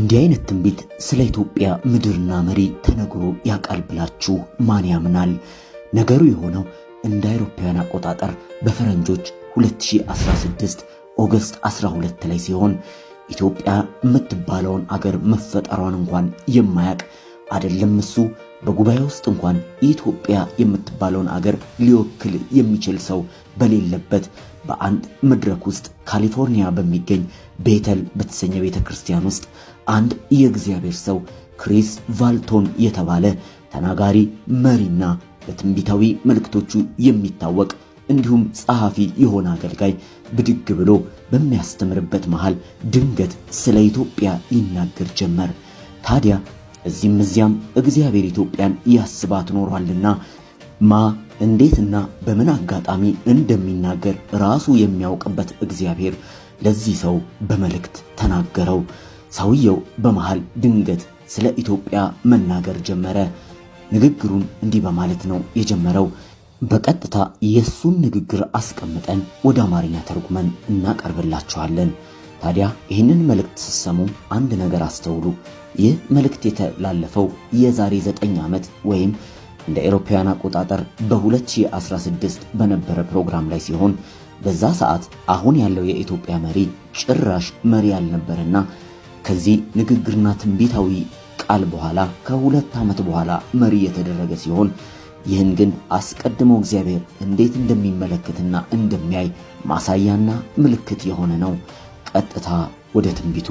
እንዲህ አይነት ትንቢት ስለ ኢትዮጵያ ምድርና መሪ ተነግሮ ያውቃል ብላችሁ ማን ያምናል? ነገሩ የሆነው እንደ አውሮፓውያን አቆጣጠር በፈረንጆች 2016 ኦገስት 12 ላይ ሲሆን ኢትዮጵያ የምትባለውን አገር መፈጠሯን እንኳን የማያውቅ አይደለም እሱ በጉባኤ ውስጥ እንኳን ኢትዮጵያ የምትባለውን አገር ሊወክል የሚችል ሰው በሌለበት በአንድ መድረክ ውስጥ ካሊፎርኒያ በሚገኝ ቤተል በተሰኘ ቤተክርስቲያን ውስጥ አንድ የእግዚአብሔር ሰው ክሪስ ቫልቶን የተባለ ተናጋሪ መሪና በትንቢታዊ መልእክቶቹ የሚታወቅ እንዲሁም ጸሐፊ የሆነ አገልጋይ ብድግ ብሎ በሚያስተምርበት መሃል ድንገት ስለ ኢትዮጵያ ይናገር ጀመር። ታዲያ እዚህም እዚያም እግዚአብሔር ኢትዮጵያን ያስባት ኖሯልና እንዴትና በምን አጋጣሚ እንደሚናገር ራሱ የሚያውቅበት እግዚአብሔር ለዚህ ሰው በመልእክት ተናገረው። ሰውየው በመሃል ድንገት ስለ ኢትዮጵያ መናገር ጀመረ። ንግግሩን እንዲህ በማለት ነው የጀመረው። በቀጥታ የሱን ንግግር አስቀምጠን ወደ አማርኛ ተርጉመን እናቀርብላችኋለን። ታዲያ ይህንን መልእክት ሲሰሙ አንድ ነገር አስተውሉ። ይህ መልእክት የተላለፈው የዛሬ 9 ዓመት ወይም እንደ አውሮፓውያን አቆጣጠር በ2016 በነበረ ፕሮግራም ላይ ሲሆን በዛ ሰዓት አሁን ያለው የኢትዮጵያ መሪ ጭራሽ መሪ ያልነበረና ከዚህ ንግግርና ትንቢታዊ ቃል በኋላ ከ2 ዓመት በኋላ መሪ የተደረገ ሲሆን ይህን ግን አስቀድሞ እግዚአብሔር እንዴት እንደሚመለከትና እንደሚያይ ማሳያና ምልክት የሆነ ነው። ቀጥታ ወደ ትንቢቱ